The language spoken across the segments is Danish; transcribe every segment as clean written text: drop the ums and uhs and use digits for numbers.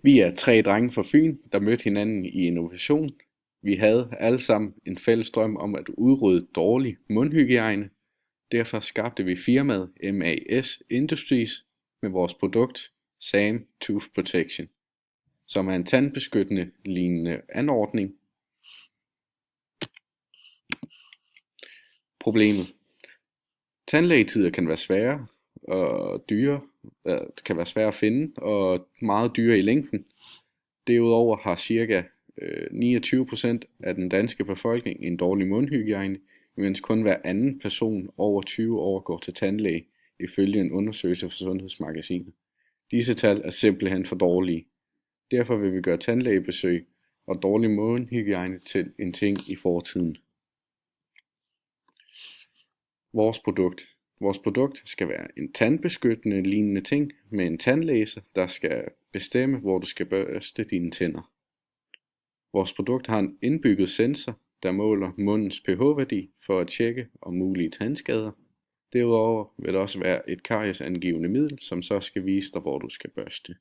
Vi er 3 drenge fra Fyn, der mødte hinanden i innovation. Vi havde alle sammen en fælles drøm om at udrydde dårlig mundhygiejne. Derfor skabte vi firmaet MAS Industries med vores produkt SAM Tooth Protection, som er en tandbeskyttende lignende anordning. Problemet: tandlægetider kan være svære og dyre, kan være svære at finde og meget dyre i længden. Derudover har ca. 29% af den danske befolkning en dårlig mundhygiejne, mens kun hver anden person over 20 år går til tandlæge, ifølge en undersøgelse fra Sundhedsmagasinet. Disse tal er simpelthen for dårlige. Derfor vil vi gøre tandlægebesøg og dårlig mundhygiejne til en ting i fortiden. Vores produkt skal være en tandbeskyttende lignende ting med en tandlæser, der skal bestemme, hvor du skal børste dine tænder. Vores produkt har en indbygget sensor, der måler mundens pH-værdi for at tjekke om mulige tandskader. Derudover vil der også være et kariesangivende middel, som så skal vise dig, hvor du skal børste.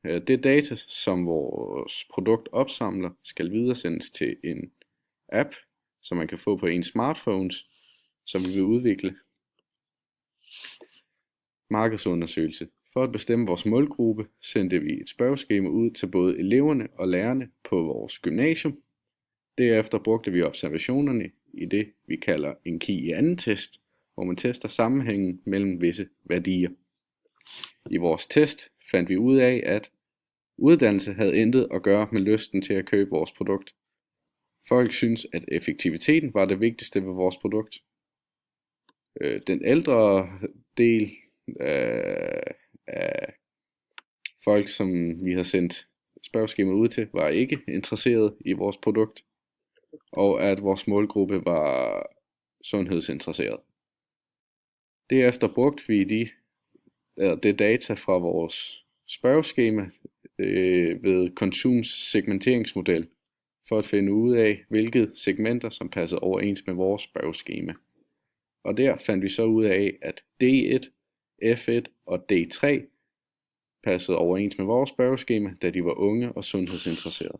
Det data, som vores produkt opsamler, skal videresendes til en app, som man kan få på ens smartphones, som vi vil udvikle. Markedsundersøgelse. For at bestemme vores målgruppe, sendte vi et spørgeskema ud til både eleverne og lærerne på vores gymnasium. Derefter brugte vi observationerne i det, vi kalder en key i anden test, hvor man tester sammenhængen mellem visse værdier. I vores test fandt vi ud af, at uddannelse havde intet at gøre med lysten til at købe vores produkt. Folk synes, at effektiviteten var det vigtigste ved vores produkt. Den ældre del af folk, som vi har sendt spørgeskemaet ud til, var ikke interesseret i vores produkt, og at vores målgruppe var sundhedsinteresseret. Derefter brugte vi det data fra vores spørgeskema ved Konsums segmenteringsmodel for at finde ud af, hvilke segmenter som passede overens med vores spørgeskema. Og der fandt vi så ud af, at D1, F1 og D3 passede overens med vores spørgeskema, da de var unge og sundhedsinteresserede.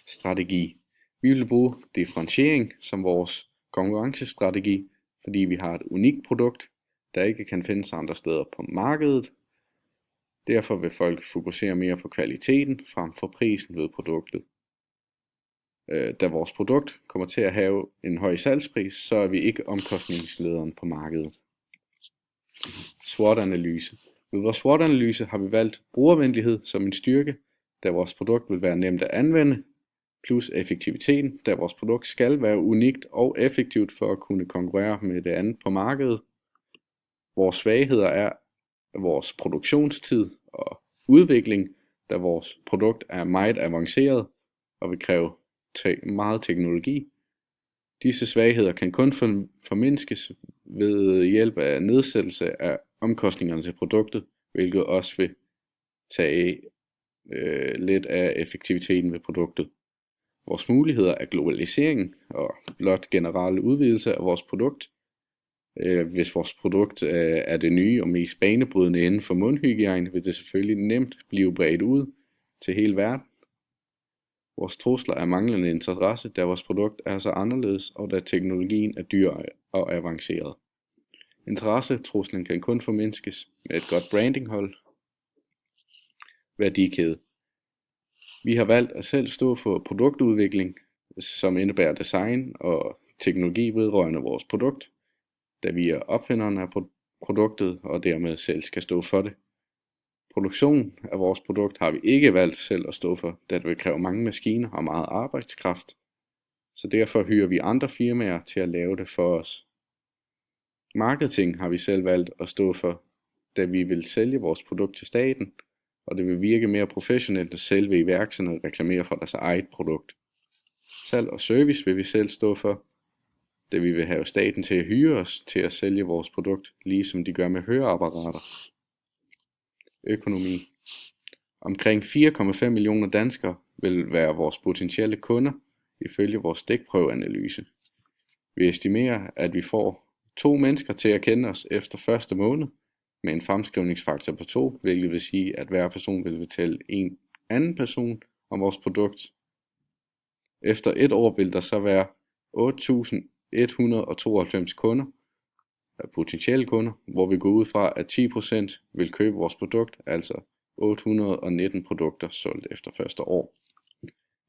Strategi. Vi vil bruge differentiering som vores konkurrencestrategi, fordi vi har et unikt produkt, der ikke kan findes andre steder på markedet. Derfor vil folk fokusere mere på kvaliteten frem for prisen ved produktet. Da vores produkt kommer til at have en høj salgspris, så er vi ikke omkostningslederen på markedet. SWOT-analyse. Ved vores SWOT-analyse har vi valgt brugervenlighed som en styrke, da vores produkt vil være nemt at anvende, plus effektiviteten, da vores produkt skal være unikt og effektivt for at kunne konkurrere med det andet på markedet. Vores svagheder er vores produktionstid og udvikling, da vores produkt er meget avanceret og vil kræve meget teknologi. Disse svagheder kan kun formindskes ved hjælp af nedsættelse af omkostningerne til produktet, hvilket også vil tage lidt af effektiviteten ved produktet. Vores muligheder er globalisering og blot generel udvidelse af vores produkt. Hvis vores produkt er det nye og mest banebrydende inden for mundhygiejne, vil det selvfølgelig nemt blive bredt ud til hele verden. Vores trusler er manglende interesse, da vores produkt er så anderledes, og da teknologien er dyr og avanceret. Interessetruslen kan kun formindskes med et godt brandinghold. Værdikæde. Vi har valgt at selv stå for produktudvikling, som indebærer design og teknologi vedrørende vores produkt, da vi er opfinderne af produktet og dermed selv skal stå for det. Produktion af vores produkt har vi ikke valgt selv at stå for, da det vil kræve mange maskiner og meget arbejdskraft, så derfor hyrer vi andre firmaer til at lave det for os. Marketing har vi selv valgt at stå for, da vi vil sælge vores produkt til staten, og det vil virke mere professionelt at selve iværksætterne reklamerer for deres eget produkt. Salg og service vil vi selv stå for, da vi vil have staten til at hyre os til at sælge vores produkt, ligesom de gør med høreapparater. Økonomi. Omkring 4,5 millioner danskere vil være vores potentielle kunder, ifølge vores stikprøveanalyse. Vi estimerer, at vi får 2 mennesker til at kende os efter første måned, med en fremskrivningsfaktor på 2, hvilket vil sige, at hver person vil fortælle en anden person om vores produkt. Efter et år vil der så være 8.192 kunder, potentielle kunder, hvor vi går ud fra, at 10% vil købe vores produkt, altså 819 produkter solgt efter første år.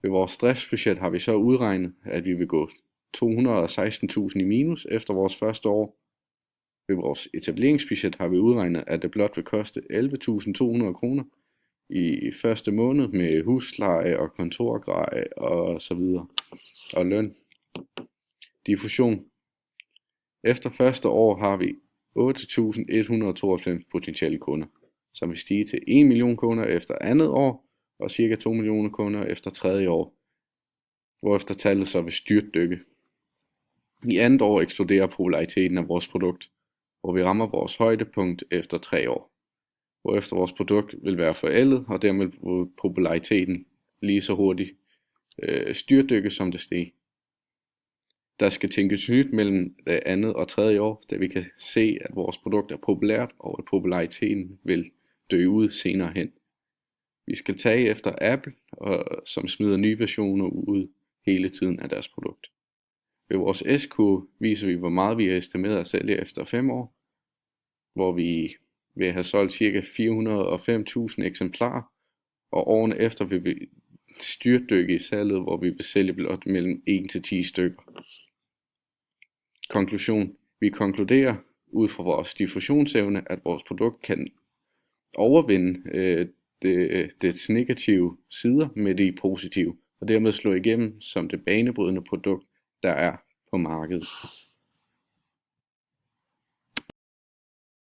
Ved vores driftsbudget har vi så udregnet, at vi vil gå 216.000 i minus efter vores første år. Ved vores etableringsbudget har vi udregnet, at det blot vil koste 11.200 kroner i første måned med husleje og kontorgrej og så videre, og løn. Diffusion. Efter første år har vi 8.192 potentielle kunder, som vil stige til 1 million kunder efter andet år, og ca. 2 millioner kunder efter tredje år, hvorefter tallet så vil styrtdykke. I andet år eksploderer populariteten af vores produkt, hvor vi rammer vores højdepunkt efter 3 år, hvorefter vores produkt vil være forældet, og dermed vil populariteten lige så hurtigt styrtdykke som det steg. Der skal tænkes nyt mellem det andet og tredje år, da vi kan se, at vores produkt er populært, og at populariteten vil dø ud senere hen. Vi skal tage efter Apple, som smider nye versioner ud hele tiden af deres produkt. Ved vores S-kurve viser vi, hvor meget vi er estimeret at sælge efter 5 år, hvor vi vil have solgt ca. 405.000 eksemplarer, og årene efter vil vi styrtdykke i salget, hvor vi vil sælge blot mellem 1 til 10 stykker. Konklusion. Vi konkluderer ud fra vores diffusionsevne, at vores produkt kan overvinde dets negative sider med de positive, og dermed slå igennem som det banebrydende produkt, der er på markedet.